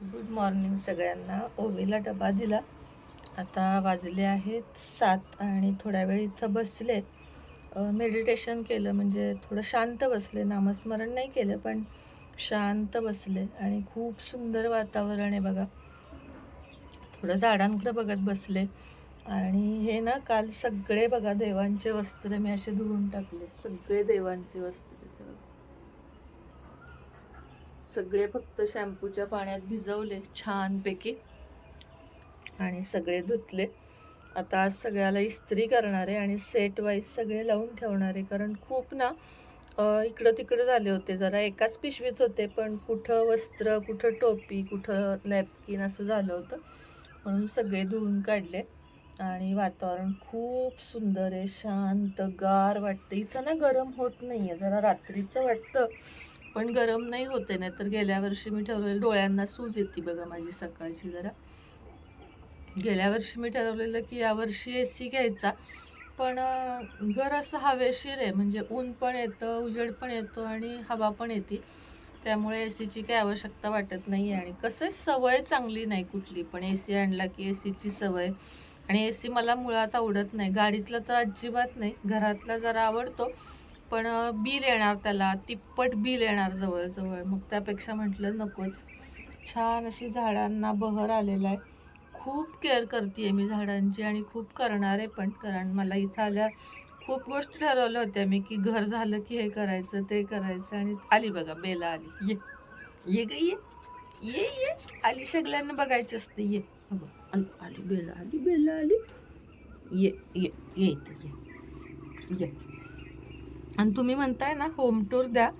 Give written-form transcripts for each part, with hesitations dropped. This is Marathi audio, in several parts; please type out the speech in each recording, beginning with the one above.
गुड मॉर्निंग सगळ्यांना. ओवीला डबा दिला. आता वाजले आहेत 7 आणि थोड्या वेळ इथं बसले. मेडिटेशन केलं, म्हणजे थोडं शांत बसले. नामस्मरण नाही केलं, पण शांत बसले आणि खूप सुंदर वातावरण आहे बघा. थोडं झाडांकडे बघत बसले. आणि हे ना, काल सगळे बघा देवांचे वस्त्र मी असे धुवून टाकले. सगळे देवांचे वस्त्र सगळे फक्त शॅम्पूच्या पाण्यात भिजवले छानपैकी आणि सगळे धुतले. आता आज सगळ्याला इस्त्री करणार आहे आणि सेट वाईज सगळे लावून ठेवणार आहे, कारण खूप ना इकडं तिकडं झाले होते. जरा एकाच पिशवीत होते, पण कुठं वस्त्र, कुठं टोपी, कुठं नॅपकिन असं झालं होतं. म्हणून सगळे धुवून काढले. आणि वातावरण खूप सुंदर आहे, शांत गार वाटतं. इथं ना गरम होत नाही आहे, जरा रात्रीचं वाटतं पण गरम नाही होते. नाही तर गेल्या वर्षी मी ठरवलेलं, डोळ्यांना सूज येते बघा माझी सकाळची जरा. गेल्या वर्षी मी ठरवलेलं की यावर्षी ए सी घ्यायचा, पण घर असं हवेशीर आहे, म्हणजे ऊन पण येतं, उजेड पण येतो आणि हवा पण येते. त्यामुळे ए सीची काही आवश्यकता वाटत नाही आहे. आणि कसं सवय चांगली नाही कुठली पण, ए सी आणला की ए सीची सवय. आणि ए सी मला मुळात आवडत नाही. गाडीतला तर अजिबात नाही, घरातला जरा आवडतो, पण बिल येणार त्याला, तिप्पट बिल येणार जवळजवळ. मग त्यापेक्षा म्हटलं नकोच. छान अशी झाडांना बहर आलेला आहे. खूप केअर करते आहे मी झाडांची आणि खूप करणार आहे पण, कारण मला इथं आल्या खूप गोष्टी ठरवल्या होत्या मी, की घर झालं की हे करायचं ते करायचं. आणि आली बघा, बेला आली. ये ये ग ये ये ये आली. सगळ्यांना बघायचं असतं. ये आली आली, बेला आली, बेला आली. ये ये ये इथं ये ये. आणि तुम्ही म्हणताय ना होम टूर द्या,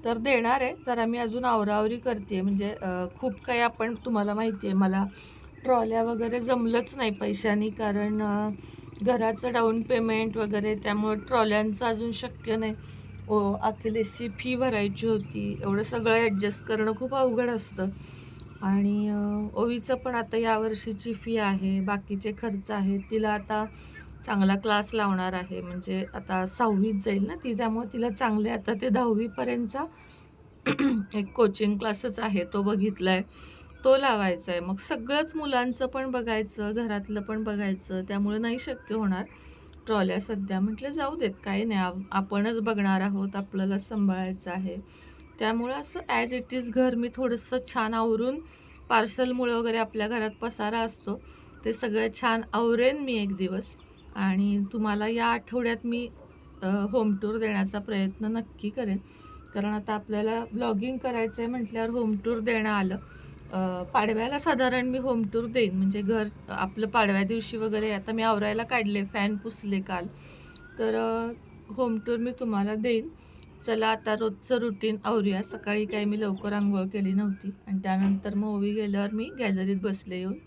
तर देणार आहे. जरा मी अजून आवरावरी करते, म्हणजे खूप काही, आपण तुम्हाला माहिती आहे मला ट्रॉल्या वगैरे जमलंच नाही पैशानी, कारण घराचं डाऊन पेमेंट वगैरे, त्यामुळं ट्रॉल्यांचं अजून शक्य नाही. अखिलेशची फी भरायची होती, एवढं सगळं ॲडजस्ट करणं खूप अवघड असतं. आणि ओवीचं पण आता यावर्षीची फी आहे, बाकीचे खर्च आहेत. तिला आता चांगला क्लास लावणार आहे, म्हणजे आता 6वीत जाईल ना ती, त्यामुळे तिला चांगले, आता ते 10वीपर्यंतचा एक कोचिंग क्लासच आहे, तो बघितला आहे, तो लावायचा आहे. मग सगळंच मुलांचं पण बघायचं, घरातलं पण बघायचं, त्यामुळे नाही शक्य होणार ट्रॉल्या सध्या. म्हटलं जाऊ देत, काही नाही, आपणच बघणार आहोत, आपल्याला सांभाळायचं आहे. त्यामुळं असं ॲज इट इज घर मी थोडंसं छान आवरून, पार्सलमुळे वगैरे आपल्या घरात पसारा असतो, ते सगळं छान आवरेन मी एक दिवस. आणि तुम्हाला या आठवड्यात मी होम टूर देण्याचा प्रयत्न नक्की करेन, कारण आता आपल्याला ब्लॉगिंग करायचं आहे म्हटल्यावर होम टूर देणं आलं. पाडव्याला साधारण मी होम टूर देईन, म्हणजे घर आपलं पाडव्या दिवशी वगैरे. आता मी आवरायला काढले, फॅन पुसले काल, तर होम टूर मी तुम्हाला देईन. चला आता रोजचं रुटीन आवरूया. सकाळी काही मी लवकर आंघोळ केली नव्हती, आणि त्यानंतर मग ओवी गेल्यावर मी गॅलरीत बसले येऊन.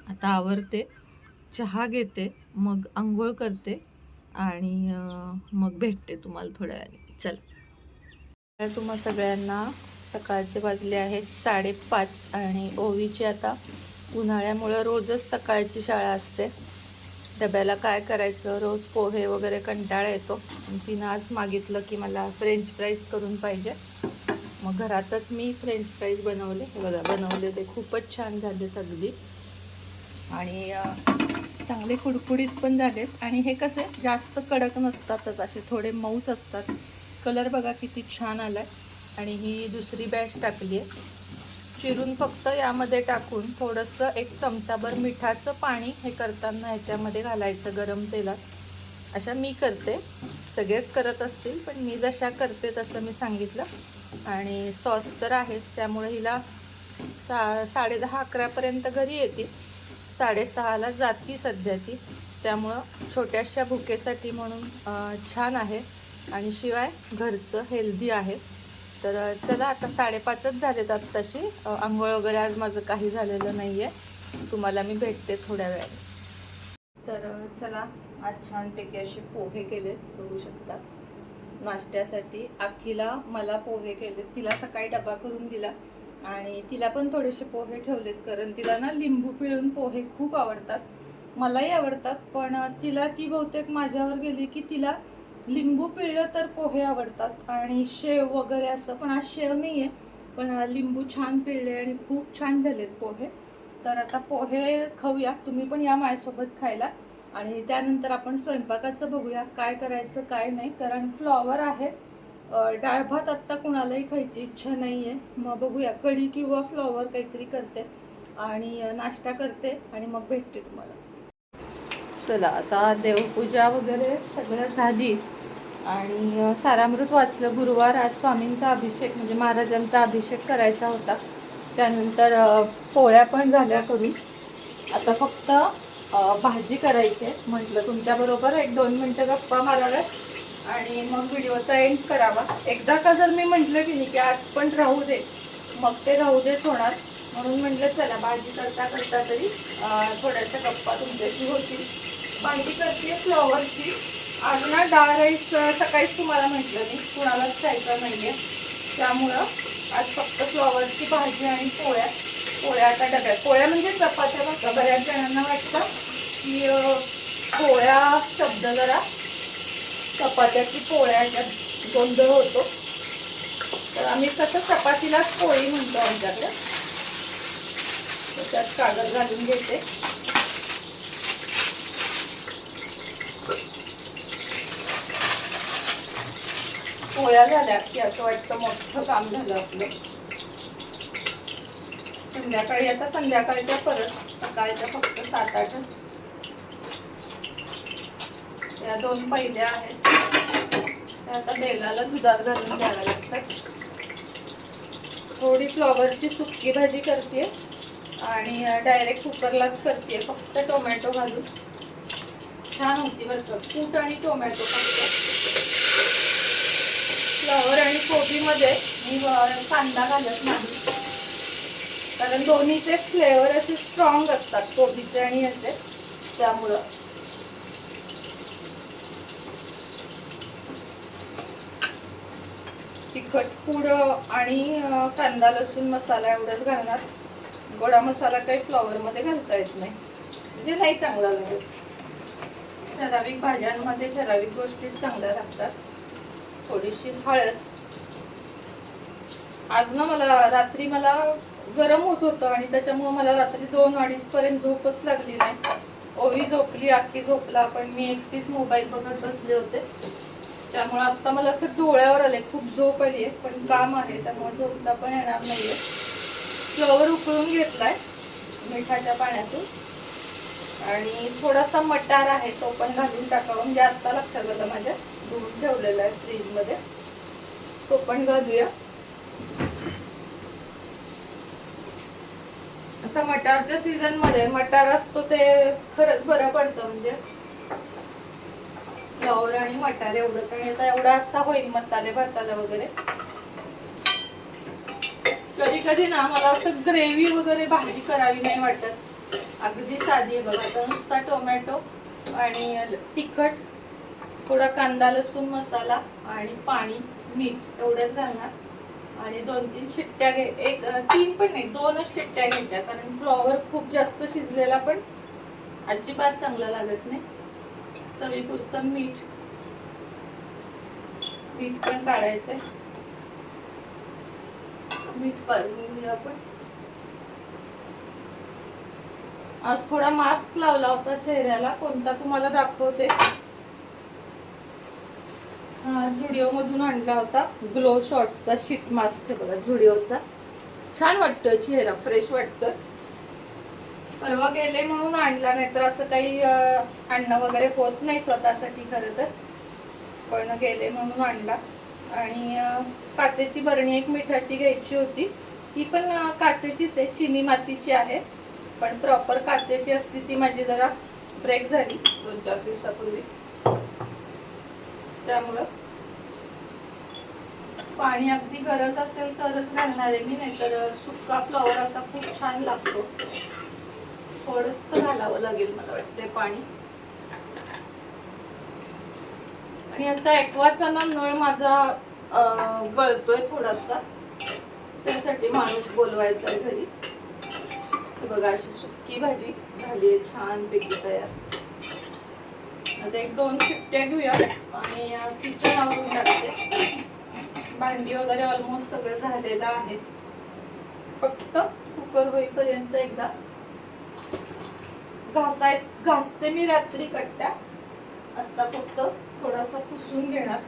आता आवरते, चहा घेते, मग आंघोळ करते आणि मग भेटते तुम्हाला थोड्या वेळाने. चला, तुम्हा सगळ्यांना सकाळचे वाजले आहेत 5:30 आणि ओवीची आता उन्हाळ्यामुळं रोजच सकाळची शाळा असते. डब्याला काय करायचं, रोज पोहे वगैरे कंटाळा येतो. आणि तिनं आज मागितलं की मला फ्रेंच फ्राईज करून पाहिजे. मग घरातच मी फ्रेंच फ्राईज बनवले. बघा, बनवले ते खूपच छान झालेत अगदी, आणि चांगले कुडकुडीत पण झालेत. आणि हे कसे जास्त कडक नसतातच, असे थोडे मऊच असतात. कलर बघा किती छान आला आहे. आणि ही दुसरी बॅच टाकली आहे चिरून, फक्त यामध्ये टाकून थोडंसं 1 चमचाभर मिठाचं पाणी हे करताना ह्याच्यामध्ये घालायचं गरम तेलात. अशा मी करते, सगळेच करत असतील, पण मी जशा करते तसं मी सांगितलं. आणि सॉस तर आहेच, त्यामुळे हिला 10:30-11पर्यंत घरी येते. 6:30ला जाती सध्या ती, त्यामुळं छोट्याशा भुकेसाठी म्हणून छान आहे. आणि शिवाय घरचं हेल्दी आहे. तर चला, आता 5:30च झालेत आत्ताशी. आंघोळ वगैरे आज माझं काही झालेलं नाही आहे. तुम्हाला मी भेटते थोड्या वेळाने. तर चला, आज छानपैकी असे पोहे केलेत, बघू शकता नाश्त्यासाठी. आखीला मला पोहे केलेत, तिला सकाळी डबा करून दिला, आणि तिला पण थोडेसे पोहे ठेवलेत, कारण तिला ना लिंबू पिळून पोहे खूप आवडतात. मलाही आवडतात, पण तिला, ती बहुतेक माझ्यावर गेली की तिला लिंबू पिळलं तर पोहे आवडतात, आणि शेव वगैरे असं. पण आज शेव नाही आहे, पण लिंबू छान पिळले आणि खूप छान झालेत पोहे. तर आता पोहे खाऊया, तुम्ही पण या माझ्यासोबत खायला. आणि त्यानंतर आपण स्वयंपाकाचं बघूया काय करायचं काय नाही, कारण फ्लॉवर आहे. डाळ भात आत्ता कुणालाही खायची इच्छा नाही आहे. मग बघूया, कढी किंवा फ्लॉवर काहीतरी करते आणि नाश्ता करते आणि मग भेटते तुम्हाला. चला, आता देवपूजा वगैरे सगळं झाली आणि सारामृत वाचलं. गुरुवार आज स्वामींचा अभिषेक म्हणजे महाराजांचा अभिषेक करायचा होता. त्यानंतर पोळ्या पण झाल्या करून. आता फक्त भाजी करायची आहे. म्हटलं तुमच्याबरोबर 1-2 मिनटं गप्पा माराव्या आणि मग व्हिडिओचा एंड करावा. एकदा का जर मी म्हटलं की नाही की आज पण राहू दे, मग ते राहू देच होणार. म्हणून म्हटलं चला भाजी करता करता तरी थोड्याशा गप्पा तुमच्याशी होतील. भाजी करते फ्लॉवरची. आज ना डाळ राईस सकाळीच तुम्हाला म्हटलं मी कुणालाच खायचं नाही आहे, त्यामुळं आज फक्त फ्लॉवरची भाजी आणि पोळ्या आता डब्यात. पोळ्या म्हणजे चपात्या बघा. बऱ्याच जणांना वाटतं की पोळ्या शब्द जरा चपात्या की पोळ्या गोंधळ होतो. तर आम्ही कसं चपातीलाच पोळी म्हणतो आमच्याकडे. त्यात कागद घालून घेते. पोळ्या झाल्या की असं वाटतं मोठं काम झालं आपलं. संध्याकाळी आता संध्याकाळच्या परत, सकाळच्या फक्त 7-8. त्या 2 पहिल्या आहेत त्या आता बेलाला दुधात घालून द्याव्या लागतात. थोडी फ्लॉवरची सुक्की भाजी करते आणि डायरेक्ट कुकरलाच करते फक्त टोमॅटो घालून. छान होती बरं का, कूट आणि टोमॅटो फक्त. फ्लॉवर आणि कोबीमध्ये मी कांदा घालत नाही, कारण दोन्हीचे फ्लेवर असे स्ट्रॉंग असतात कोबीचे आणि याचे, त्यामुळं. तिखट पूड आणि कांदा लसूण मसाला एवढंच घालणार. गोडा मसाला काही फ्लॉवरमध्ये घालता येत नाही, म्हणजे नाही चांगला लागत. ठराविक भाज्यांमध्ये ठराविक गोष्टी चांगल्या लागतात. थोडीशी हळद. आज ना रात्री मला गरम होत होतं आणि त्याच्यामुळे मला रात्री 2-2:30 पर्यंत झोपच लागली नाही. ओवी झोपली, आखी झोपला, पण मी एकटीच मोबाईल बघत बसले होते. त्यामुळे आता मला असं डोळ्यावर आले, खूप झोप आली आहे, पण काम आहे त्यामुळे झोपता पण येणार नाहीये. फ्लॉवर उकळून घेतलाय मिठाच्या पाण्यातून आणि थोडासा मटार आहे तो पण घालून टाकावं. म्हणजे आता लक्षात आलं माझ्या, धुवून ठेवलेला आहे फ्रीजमध्ये, तो पण घालूया. असं मटारच्या सीझन मध्ये मटार असतो ते खरंच बरं पडतं. म्हणजे फ्लॉवर आणि मटार एवढंच. आणि आता एवढा असा होईल मसाले भाताला वगैरे. कधी कधी ना मला असं ग्रेव्ही वगैरे भाजी करावी नाही वाटत, अगदी साधी आहे बघा. आता नुसता टोमॅटो आणि तिखट, थोडा कांदा लसूण मसाला आणि पाणी मीठ एवढंच घालणार आणि 2-3 शिट्ट्या 3 पण नाही 2च शिट्ट्या घ्यायच्या, कारण फ्लॉवर खूप जास्त शिजलेला पण अजिबात चांगला लागत नाही. चवीपुरतं मीठ पण काढायचंय. मीठ काढून घेऊया आपण. आज थोडा मास्क लावला होता चेहऱ्याला, कोणता तुम्हाला दाखवते. झुडिओ मधून आणला होता, ग्लो शॉट्सचा शीट मास्क आहे बघा झुडिओचा. छान वाटतं, चेहरा फ्रेश वाटतं. परवा गेले म्हणून आणला, नाहीतर असं काही आणणं वगैरे होत नाही स्वतःसाठी खरं तर, पण गेले म्हणून आणला. आणि काचेची बरणी एक मिठाची घ्यायची होती, ती पण काचेचीच आहे, चिनी मातीची आहे, पण प्रॉपर काचेची असती ती माझी जरा ब्रेक झाली 2-4 दिवसापूर्वी. त्यामुळं पाणी अगदी गरज असेल तरच घालणार आहे मी, नाहीतर सुक्का फ्लॉवर असा खूप छान लागतो. थोडंसं घालावं लागेल मला वाटतंय पाणी. आणि याचा एक्वाचा ना नळ माझा गळतोय थोडासा, त्यासाठी माणूस बोलवायचा आहे घरी. बघा अशी सुक्की भाजी झाली आहे छान पैकी तयार. आता 1-2 शिट्ट्या घेऊया आणि किचन आवरून टाकते. भांडी वगैरे ऑलमोस्ट सगळं झालेलं आहे. फक्त कुकर होईपर्यंत एकदा घासते मी रात्री कट्ट्या. आता फक्त थोडासा पुसून घेणार.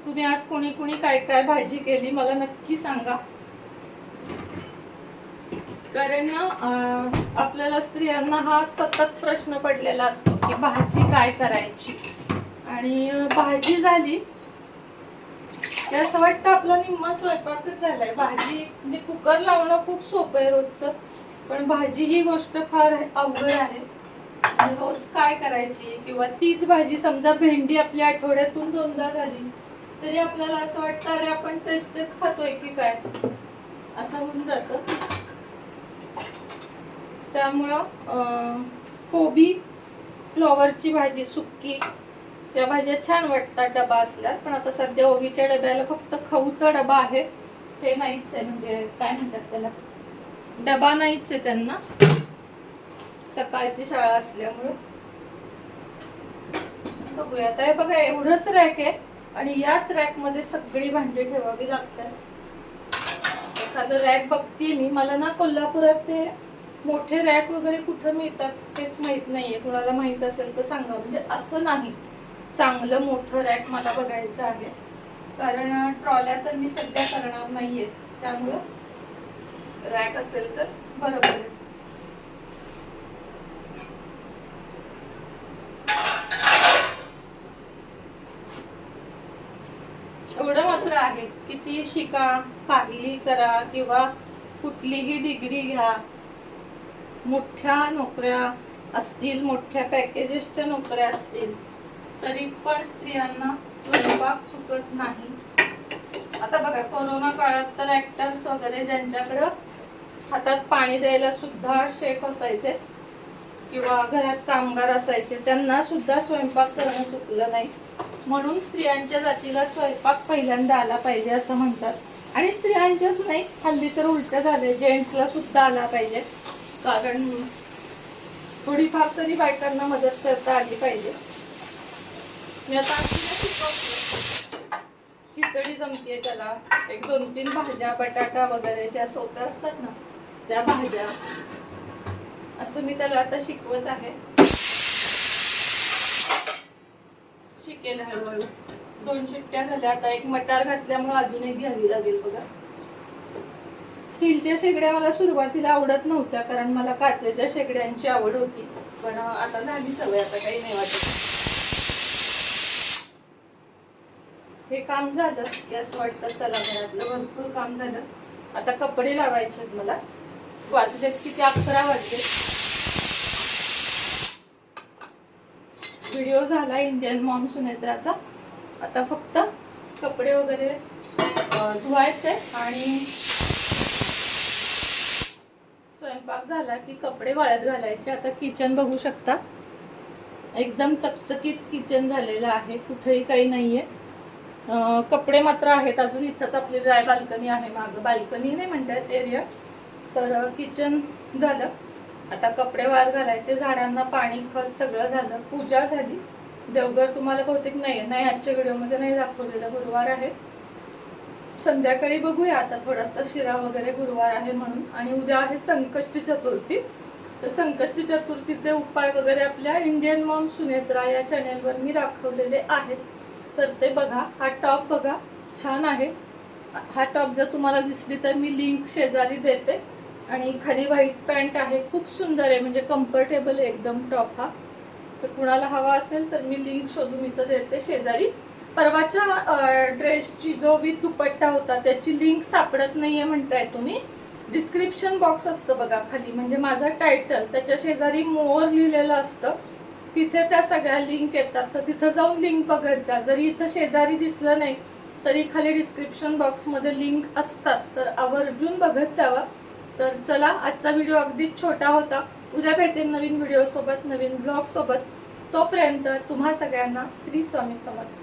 तुम्ही आज कोणी कोणी काय काय भाजी केली मला नक्की सांगा. कारण आपल्याला स्त्रियांना हा सतत प्रश्न पडलेला असतो की भाजी काय करायची. आणि भाजी झाली की असं वाटतं आपला निम्मा स्वयंपाकच झालाय. भाजी म्हणजे कुकर लावणं खूप सोपं आहे रोजचं, पण भाजी ही गोष्ट फार अवघड आहे. रोज काय करायची, किंवा तीच भाजी समजा भेंडी आपली आठवड्यातून 2दा झाली तरी आपल्याला असं वाटतं अरे आपण तेच खातोय की काय, असं होऊन जातं. त्यामुळं कोबी फ्लॉवरची भाजी सुक्की त्या भाज्या छान वाटतात डबा असल्यात. पण आता सध्या ओवीच्या डब्याला फक्त खाऊचा डबा आहे, ते नाहीच आहे. म्हणजे काय म्हणतात त्याला, डबा नाहीच आहे त्यांना, सकाळची शाळा असल्यामुळे. बघूया आता. हे बघा एवढंच रॅक आहे आणि याच रॅक मध्ये सगळी भांडी ठेवावी लागतात. एखादं रॅक बघतीये मी. मला ना कोल्हापुरात ते मोठे रॅक वगैरे कुठं मिळतात तेच माहित नाहीये. कुणाला माहित असेल तर सांगा. म्हणजे असं नाही, चांगलं मोठं रॅक मला बघायचं आहे. कारण ट्रॉल्या तर मी सध्या करणार नाहीये, त्यामुळं रॅक असेल तर बरं पडेल. एवढं मात्र आहे, किती शिका, काहीही करा किंवा कुठलीही डिग्री घ्या, मोठ्या नोकऱ्या असतील, मोठ्या पॅकेजेसच्या नोकऱ्या असतील, तरी पण स्त्रियांना स्वयंपाक चुकत नाही. आता बघा कोरोना काळात तर ऍक्टर्स वगैरे ज्यांच्याकडं हातात पाणी द्यायला सुद्धा शेफ असायचे किंवा घरात कामगार असायचे, त्यांना सुद्धा स्वयंपाक करणं चुकलं नाही. म्हणून स्त्रियांच्या जातीला स्वयंपाक पहिल्यांदा आला पाहिजे असं म्हणतात. आणि स्त्रियांच्याच नाही, हल्ली तर उलट झाले, जेंट्सला सुद्धा आला पाहिजे. कारण थोडीफार तरी बायकांना मदत करता आली पाहिजे. मी आता खिचडी जमतीये त्याला, एक 2-3 भाज्या, बटाटा वगैरे ज्या सोप्या असतात ना त्या भाज्या, असं मी त्याला आता शिकवत आहे. शिकेल हळूहळू. 2 शिट्ट्या झाल्या. आता एक मटार घातल्यामुळे अजून एक घ्यावी लागेल बघा. स्टीलच्या शेगड्या मला सुरुवातीला आवडत नव्हत्या, कारण मला काचेच्या शेगड्यांची आवड होती. पण आता झाली सवय, आता काही नाही वाटत. हे काम झालं की असं वाटतं चला घरातलं भरपूर काम झालं. आता कपडे लावायचे मला. वाजलेत किती, 11 वाजले. व्हिडिओ झाला इंडियन मॉम सुनेत्राचा. आता फक्त कपडे वगैरे धुवायचे आणि स्वयंपाक झाला की कपडे वाळत घालायचे. आता किचन बघू शकता, एकदम चकचकीत किचन झालेलं आहे, कुठेही काही नाहीये. कपडे मात्र आहेत अजून. इथंच आपली ड्राय बाल्कनी आहे मागं, बाल्कनी नाही म्हणतात एरिया. तर किचन झालं. आता कपडे वाळत घालायचे, झाडांना पाणी खत सगळं झालं, पूजा झाली. देवघर तुम्हाला बहुतेक नाही आजच्या व्हिडिओमध्ये नाही दाखवलेलं, गुरुवार आहे. संध्याकाळी बघूया आता थोडासा शिरा वगैरे, गुरुवार आहे म्हणून. आणि उद्या आहे संकष्टी चतुर्थी. तर संकष्टी चतुर्थीचे उपाय वगैरे आपल्या इंडियन मॉम सुनेत्रा या चॅनेलवर मी दाखवलेले आहेत, तर ते बघा. हा टॉप बघा, छान आहे. हा टॉप जर तुम्हाला दिसली तर मी लिंक शेजारी देते. आणि खाली व्हाईट पॅन्ट आहे, खूप सुंदर आहे, म्हणजे कम्फर्टेबल आहे एकदम टॉप हा. तर कुणाला हवा असेल तर मी लिंक शोधून इथं देते शेजारी. परवाच्या ड्रेसची जो विथ दुपट्टा होता त्याची लिंक सापडत नाहीये म्हणताय तुम्ही, डिस्क्रिप्शन बॉक्स असतं बघा खाली, म्हणजे माझा टायटल, त्याच्या शेजारी मोर लिहिलेलं असतं, तिथे त्या सगळ्या लिंक येतात. तर तिथं जाऊन लिंक बघत जा. जरी इथं शेजारी दिसलं नाही तरी खाली डिस्क्रिप्शन बॉक्समध्ये लिंक असतात, तर आवर्जून बघत जावा. तर चला, आजचा व्हिडिओ अगदीच छोटा होता. उद्या भेटेन नवीन व्हिडिओ सोबत, नवीन ब्लॉग सोबत. तोपर्यंत तुम्हा सगळ्यांना श्री स्वामी समर्थ.